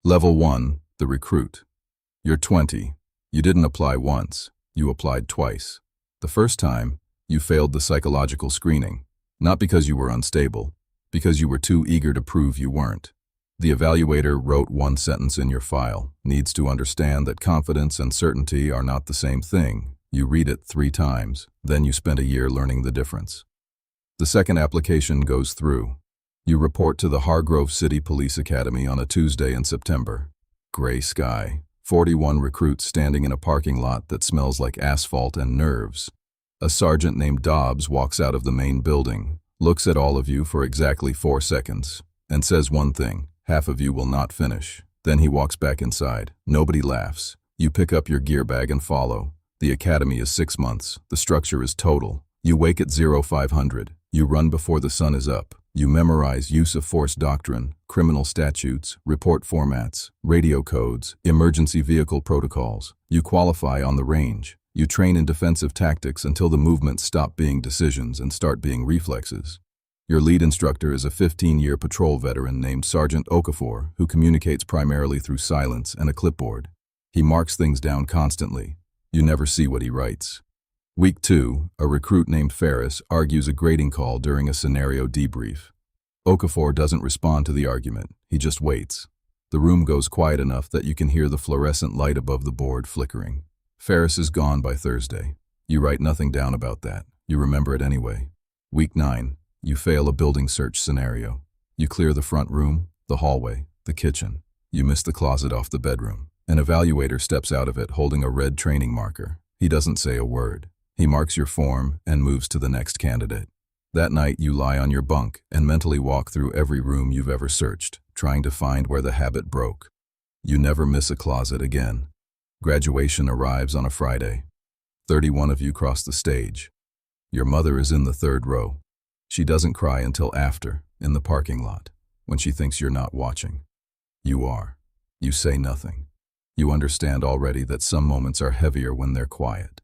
Level 1, the recruit. You're 20. You didn't apply once. You applied twice. The first time, you failed the psychological screening. Not because you were unstable, because you were too eager to prove you weren't. The evaluator wrote one sentence in your file, needs to understand that confidence and certainty are not the same thing. You read it 3 times, then you spent a year learning the difference. The second application goes through. You report to the Hargrove City Police Academy on a Tuesday in September. Gray sky, 41 recruits standing in a parking lot that smells like asphalt and nerves. A sergeant named Dobbs walks out of the main building, looks at all of you for exactly 4 seconds, and says one thing: half of you will not finish. Then he walks back inside. Nobody laughs. You pick up your gear bag and follow. The academy is 6 months. The structure is total. You wake at 0500. You run before the sun is up. You memorize use of force doctrine, criminal statutes, report formats, radio codes, emergency vehicle protocols. You qualify on the range. You train in defensive tactics until the movements stop being decisions and start being reflexes. Your lead instructor is a 15-year patrol veteran named Sergeant Okafor, who communicates primarily through silence and a clipboard. He marks things down constantly. You never see what he writes. Week 2, a recruit named Ferris argues a grading call during a scenario debrief. Okafor doesn't respond to the argument. He just waits. The room goes quiet enough that you can hear the fluorescent light above the board flickering. Ferris is gone by Thursday. You write nothing down about that. You remember it anyway. Week 9, you fail a building search scenario. You clear the front room, the hallway, the kitchen. You miss the closet off the bedroom. An evaluator steps out of it holding a red training marker. He doesn't say a word. He marks your form and moves to the next candidate. That night, you lie on your bunk and mentally walk through every room you've ever searched, trying to find where the habit broke. You never miss a closet again. Graduation arrives on a Friday. 31 of you cross the stage. Your mother is in the 3rd row. She doesn't cry until after, in the parking lot, when she thinks you're not watching. You are. You say nothing. You understand already that some moments are heavier when they're quiet.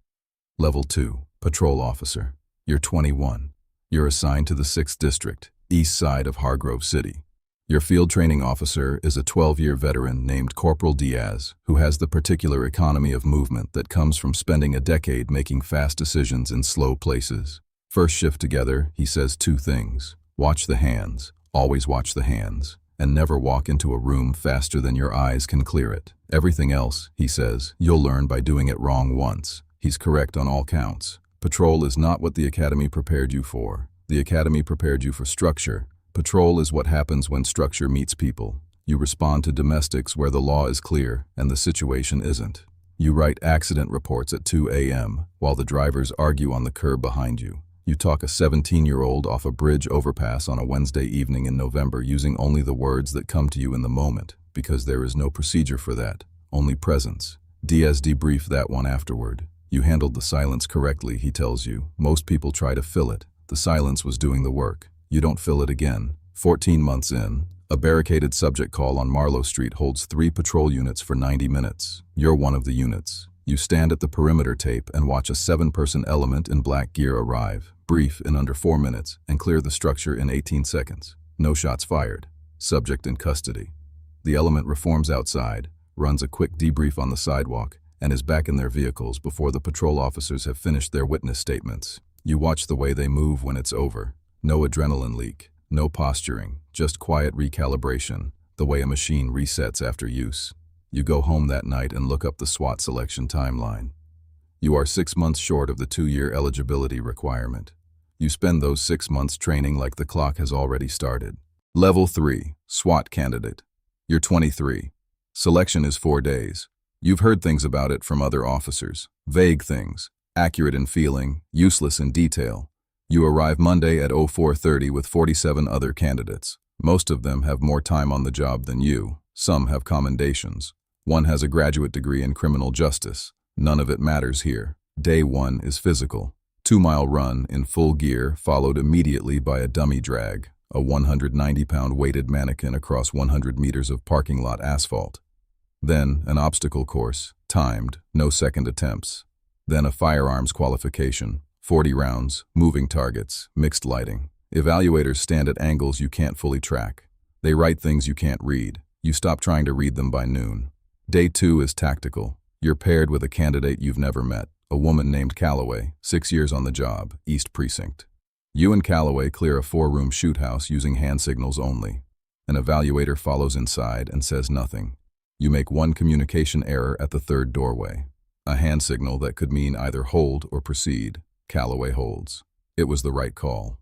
Level 2, Patrol Officer. You're 21. You're assigned to the 6th District, east side of Hargrove City. Your field training officer is a 12-year veteran named Corporal Diaz, who has the particular economy of movement that comes from spending a decade making fast decisions in slow places. First shift together, he says 2 things. Watch the hands, always watch the hands, and never walk into a room faster than your eyes can clear it. Everything else, he says, you'll learn by doing it wrong once. He's correct on all counts. Patrol is not what the academy prepared you for. The academy prepared you for structure. Patrol is what happens when structure meets people. You respond to domestics where the law is clear and the situation isn't. You write accident reports at 2 a.m. while the drivers argue on the curb behind you. You talk a 17-year-old off a bridge overpass on a Wednesday evening in November using only the words that come to you in the moment, because there is no procedure for that, only presence. Diaz debriefed that one afterward. You handled the silence correctly, he tells you. Most people try to fill it. The silence was doing the work. You don't fill it again. 14 months in, a barricaded subject call on Marlowe Street holds 3 patrol units for 90 minutes. You're one of the units. You stand at the perimeter tape and watch a 7-person element in black gear arrive, brief in under 4 minutes, and clear the structure in 18 seconds. No shots fired. Subject in custody. The element reforms outside, runs a quick debrief on the sidewalk, and is back in their vehicles before the patrol officers have finished their witness statements. You watch the way they move when it's over. No adrenaline leak, no posturing, just quiet recalibration, the way a machine resets after use. You go home that night and look up the SWAT selection timeline. You are 6 months short of the 2-year eligibility requirement. You spend those 6 months training like the clock has already started. Level 3, SWAT Candidate. You're 23. Selection is 4 days. You've heard things about it from other officers. Vague things, accurate in feeling, useless in detail. You arrive Monday at 04:30 with 47 other candidates. Most of them have more time on the job than you. Some have commendations. One has a graduate degree in criminal justice. None of it matters here. Day 1 is physical. 2-mile run in full gear followed immediately by a dummy drag, a 190-pound weighted mannequin across 100 meters of parking lot asphalt. Then an obstacle course, timed, no second attempts. Then a firearms qualification, 40 rounds, moving targets, mixed lighting. Evaluators stand at angles you can't fully track. They write things you can't read. You stop trying to read them by noon. Day 2 is tactical. You're paired with a candidate you've never met, a woman named Calloway, 6 years on the job, East Precinct. You and Calloway clear a 4-room shoot house using hand signals only. An evaluator follows inside and says nothing. You make one communication error at the third doorway. A hand signal that could mean either hold or proceed. Calloway holds. It was the right call.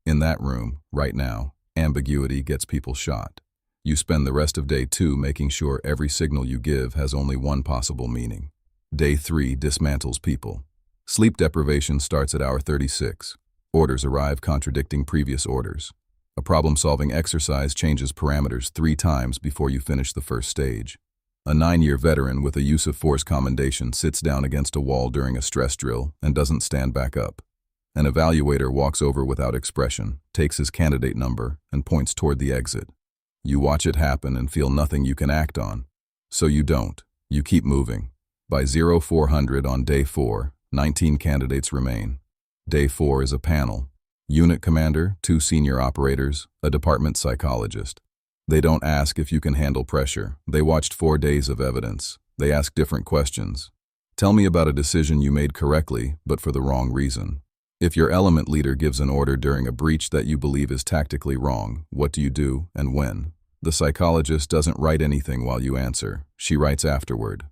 In that room, right now, ambiguity gets people shot. You spend the rest of day 2 making sure every signal you give has only one possible meaning. Day 3 dismantles people. Sleep deprivation starts at hour 36. Orders arrive contradicting previous orders. A problem-solving exercise changes parameters 3 times before you finish the first stage. A 9-year veteran with a use of force commendation sits down against a wall during a stress drill and doesn't stand back up. An evaluator walks over without expression, takes his candidate number, and points toward the exit. You watch it happen and feel nothing you can act on. So you don't. You keep moving. By 0400 on day 4, 19 candidates remain. Day 4 is a panel. Unit commander, 2 senior operators, a department psychologist. They don't ask if you can handle pressure. They watched 4 days of evidence. They ask different questions. Tell me about a decision you made correctly, but for the wrong reason. If your element leader gives an order during a breach that you believe is tactically wrong, what do you do and when? The psychologist doesn't write anything while you answer. She writes afterward.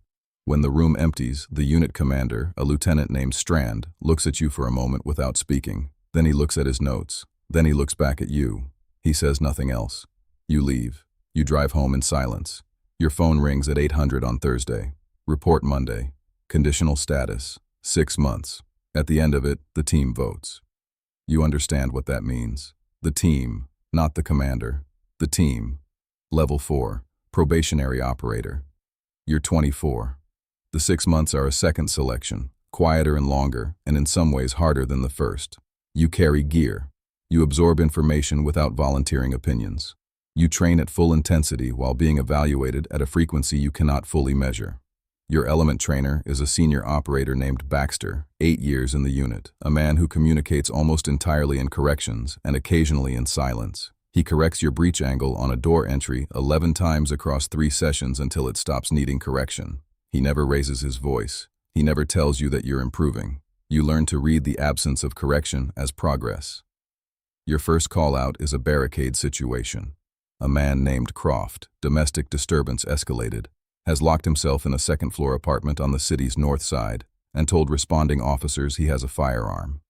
When the room empties, the unit commander, a lieutenant named Strand, looks at you for a moment without speaking. Then he looks at his notes. Then he looks back at you. He says nothing else. You leave. You drive home in silence. Your phone rings at 800 on Thursday. Report Monday. Conditional status. 6 months. At the end of it, the team votes. You understand what that means. The team, not the commander. The team. Level 4. Probationary operator. You're 24. The 6 months are a second selection, quieter and longer, and in some ways harder than the first. You carry gear. You absorb information without volunteering opinions. You train at full intensity while being evaluated at a frequency you cannot fully measure. Your element trainer is a senior operator named Baxter, 8 years in the unit, a man who communicates almost entirely in corrections and occasionally in silence. He corrects your breach angle on a door entry 11 times across 3 sessions until it stops needing correction. He never raises his voice. He never tells you that you're improving. You learn to read the absence of correction as progress. Your first call-out is a barricade situation. A man named Croft, domestic disturbance escalated, has locked himself in a second-floor apartment on the city's north side and told responding officers he has a firearm.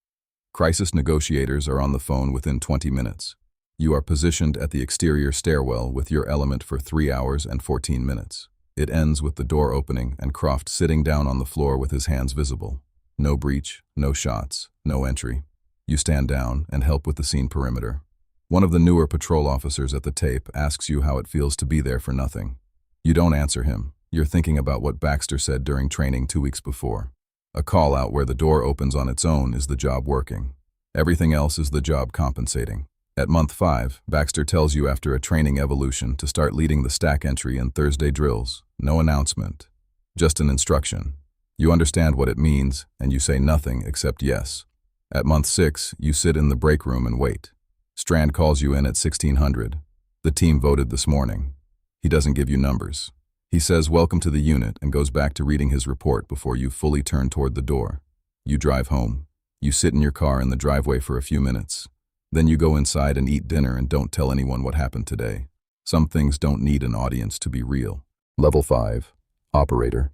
Crisis negotiators are on the phone within 20 minutes. You are positioned at the exterior stairwell with your element for 3 hours and 14 minutes. It ends with the door opening and Croft sitting down on the floor with his hands visible. No breach, no shots, no entry. You stand down and help with the scene perimeter. One of the newer patrol officers at the tape asks you how it feels to be there for nothing. You don't answer him. You're thinking about what Baxter said during training 2 weeks before. A call-out where the door opens on its own is the job working. Everything else is the job compensating. At month 5, Baxter tells you after a training evolution to start leading the stack entry and Thursday drills. No announcement. Just an instruction. You understand what it means, and you say nothing except yes. At month 6, you sit in the break room and wait. Strand calls you in at 1600. The team voted this morning. He doesn't give you numbers. He says welcome to the unit and goes back to reading his report before you fully turn toward the door. You drive home. You sit in your car in the driveway for a few minutes. Then you go inside and eat dinner and don't tell anyone what happened today. Some things don't need an audience to be real. Level 5. Operator.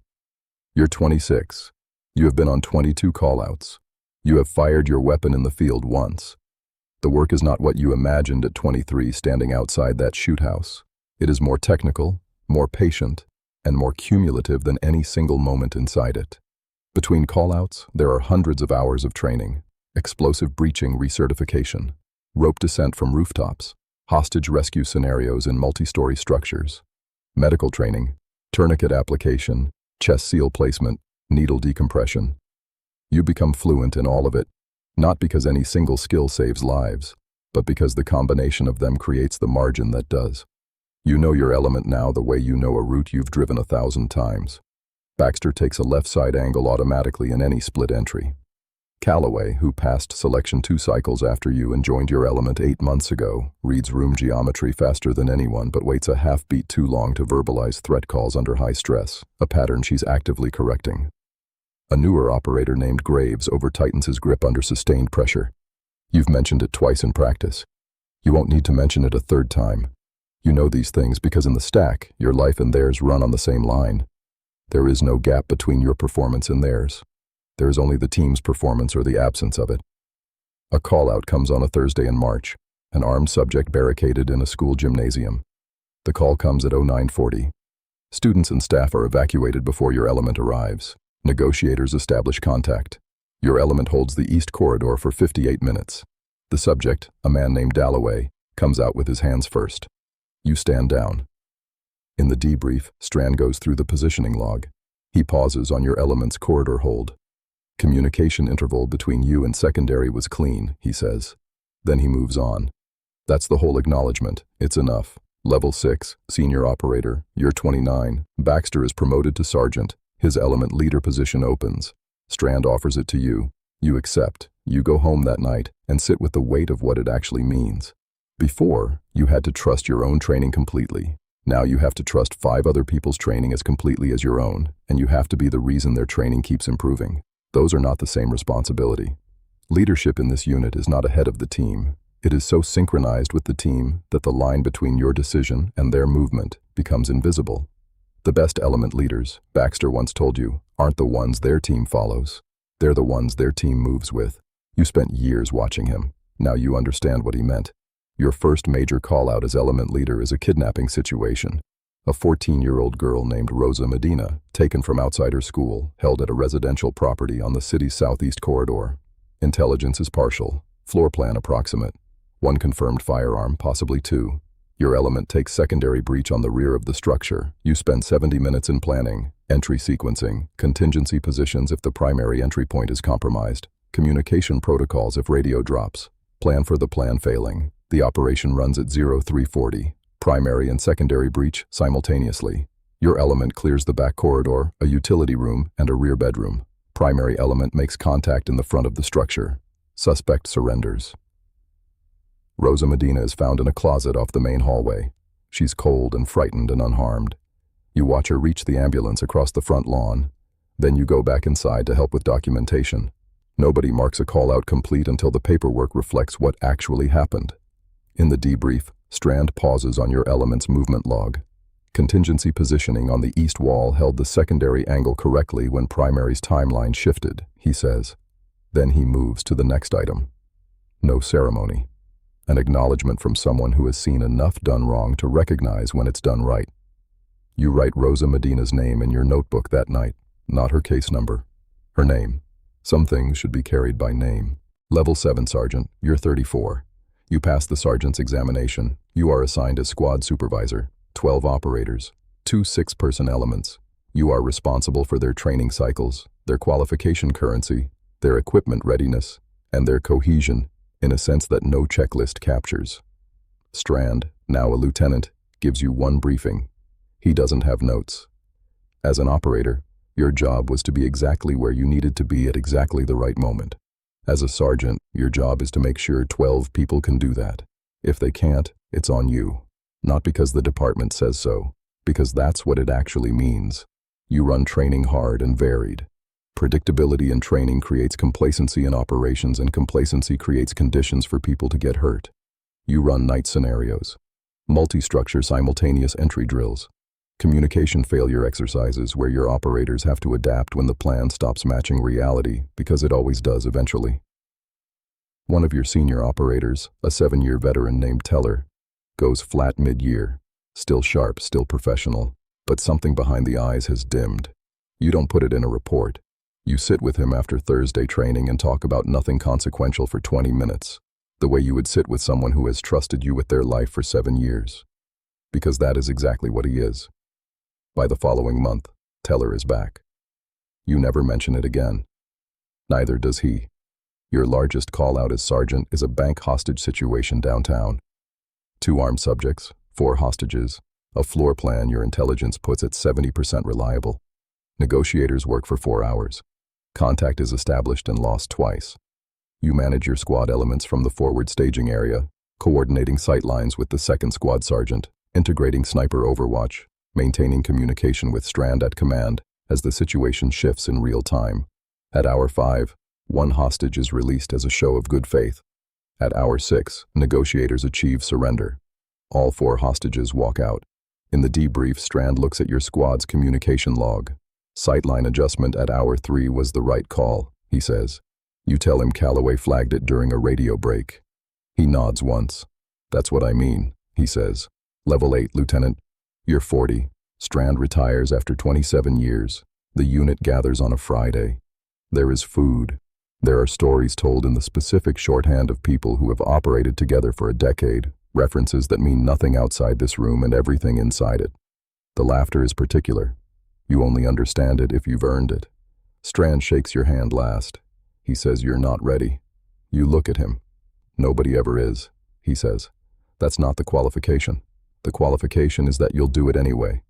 You're 26. You have been on 22 call-outs. You have fired your weapon in the field once. The work is not what you imagined at 23 standing outside that shoot house. It is more technical, more patient, and more cumulative than any single moment inside it. Between call-outs, there are hundreds of hours of training, explosive breaching recertification, rope descent from rooftops, hostage rescue scenarios in multi-story structures, medical training, tourniquet application, chest seal placement, needle decompression. You become fluent in all of it, not because any single skill saves lives, but because the combination of them creates the margin that does. You know your element now the way you know a route you've driven 1,000 times. Baxter takes a left side angle automatically in any split entry. Calloway, who passed Selection 2 cycles after you and joined your element 8 months ago, reads room geometry faster than anyone but waits a half beat too long to verbalize threat calls under high stress, a pattern she's actively correcting. A newer operator named Graves over-tightens his grip under sustained pressure. You've mentioned it twice in practice. You won't need to mention it a third time. You know these things because in the stack, your life and theirs run on the same line. There is no gap between your performance and theirs. There is only the team's performance or the absence of it. A call-out comes on a Thursday in March, an armed subject barricaded in a school gymnasium. The call comes at 09:40. Students and staff are evacuated before your element arrives. Negotiators establish contact. Your element holds the east corridor for 58 minutes. The subject, a man named Dalloway, comes out with his hands first. You stand down. In the debrief, Strand goes through the positioning log. He pauses on your element's corridor hold. Communication interval between you and secondary was clean, he says. Then he moves on. That's the whole acknowledgement. It's enough. Level 6, Senior Operator, you're 29. Baxter is promoted to Sergeant. His element leader position opens. Strand offers it to you. You accept. You go home that night and sit with the weight of what it actually means. Before, you had to trust your own training completely. Now you have to trust 5 other people's training as completely as your own, and you have to be the reason their training keeps improving. Those are not the same responsibility. Leadership in this unit is not ahead of the team. It is so synchronized with the team that the line between your decision and their movement becomes invisible. The best element leaders, Baxter once told you, aren't the ones their team follows. They're the ones their team moves with. You spent years watching him. Now you understand what he meant. Your first major call-out as element leader is a kidnapping situation. A 14-year-old girl named Rosa Medina, taken from outside her school, held at a residential property on the city's southeast corridor. Intelligence is partial, floor plan approximate. 1 confirmed firearm, possibly 2. Your element takes secondary breach on the rear of the structure. You spend 70 minutes in planning, entry sequencing, contingency positions if the primary entry point is compromised, communication protocols if radio drops, plan for the plan failing. The operation runs at 0340, primary and secondary breach simultaneously. Your element clears the back corridor, a utility room, and a rear bedroom. Primary element makes contact in the front of the structure. Suspect surrenders. Rosa Medina is found in a closet off the main hallway. She's cold and frightened and unharmed. You watch her reach the ambulance across the front lawn. Then you go back inside to help with documentation. Nobody marks a call-out complete until the paperwork reflects what actually happened. In the debrief, Strand pauses on your element's movement log. Contingency positioning on the east wall held the secondary angle correctly when primary's timeline shifted, he says. Then he moves to the next item. No ceremony. An acknowledgement from someone who has seen enough done wrong to recognize when it's done right. You write Rosa Medina's name in your notebook that night, not her case number. Her name. Some things should be carried by name. Level 7 Sergeant, you're 34. You pass the sergeant's examination. You are assigned as squad supervisor, 12 operators, 2 6-person elements. You are responsible for their training cycles, their qualification currency, their equipment readiness, and their cohesion, in a sense that no checklist captures. Strand, now a lieutenant, gives you one briefing. He doesn't have notes. As an operator, your job was to be exactly where you needed to be at exactly the right moment. As a sergeant, your job is to make sure 12 people can do that. If they can't, it's on you. Not because the department says so, because that's what it actually means. You run training hard and varied. Predictability in training creates complacency in operations, and complacency creates conditions for people to get hurt. You run night scenarios, multi-structure simultaneous entry drills, communication failure exercises where your operators have to adapt when the plan stops matching reality, because it always does eventually. One of your senior operators, a 7-year veteran named Teller, goes flat mid-year, still sharp, still professional, but something behind the eyes has dimmed. You don't put it in a report. You sit with him after Thursday training and talk about nothing consequential for 20 minutes, the way you would sit with someone who has trusted you with their life for 7 years. Because that is exactly what he is. By the following month, Teller is back. You never mention it again. Neither does he. Your largest call-out as sergeant is a bank hostage situation downtown. 2 armed subjects, 4 hostages, a floor plan your intelligence puts at 70% reliable. Negotiators work for 4 hours. Contact is established and lost twice. You manage your squad elements from the forward staging area, coordinating sight lines with the second squad sergeant, integrating sniper overwatch, maintaining communication with Strand at command as the situation shifts in real time. At hour 5, one hostage is released as a show of good faith. At hour 6, negotiators achieve surrender. All 4 hostages walk out. In the debrief, Strand looks at your squad's communication log. Sightline adjustment at hour 3 was the right call, he says. You tell him Calloway flagged it during a radio break. He nods once. That's what I mean, he says. Level 8, Lieutenant. You're 40. Strand retires after 27 years. The unit gathers on a Friday. There is food. There are stories told in the specific shorthand of people who have operated together for a decade, references that mean nothing outside this room and everything inside it. The laughter is particular. You only understand it if you've earned it. Strand shakes your hand last. He says you're not ready. You look at him. Nobody ever is, he says. That's not the qualification. The qualification is that you'll do it anyway.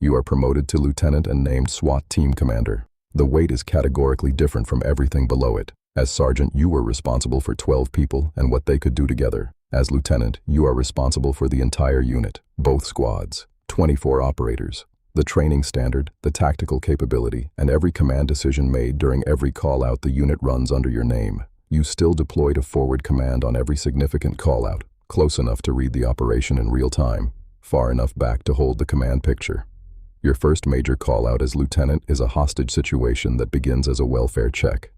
You are promoted to lieutenant and named SWAT team commander. The weight is categorically different from everything below it. As sergeant, you were responsible for 12 people and what they could do together. As lieutenant, you are responsible for the entire unit, both squads, 24 operators. The training standard, the tactical capability, and every command decision made during every call-out the unit runs under your name. You still deploy to forward command on every significant call-out, close enough to read the operation in real time, far enough back to hold the command picture. Your first major call-out as lieutenant is a hostage situation that begins as a welfare check.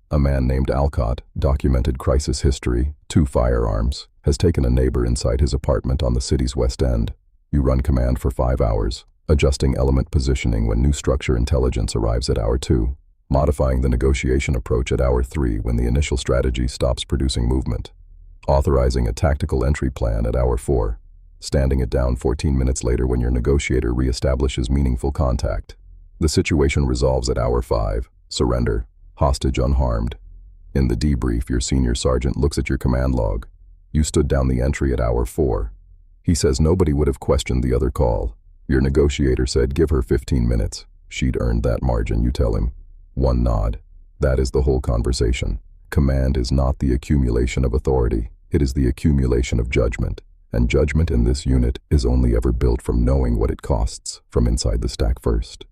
A man named Alcott, documented crisis history, 2 firearms, has taken a neighbor inside his apartment on the city's west end. You run command for 5 hours, adjusting element positioning when new structure intelligence arrives at hour 2, modifying the negotiation approach at hour 3 when the initial strategy stops producing movement, authorizing a tactical entry plan at hour 4, standing it down 14 minutes later when your negotiator reestablishes meaningful contact. The situation resolves at hour 5, surrender, hostage unharmed. In the debrief, your senior sergeant looks at your command log. You stood down the entry at hour 4. He says nobody would have questioned the other call. Your negotiator said give her 15 minutes. She'd earned that margin, you tell him. One nod. That is the whole conversation. Command is not the accumulation of authority. It is the accumulation of judgment. And judgment in this unit is only ever built from knowing what it costs from inside the stack first.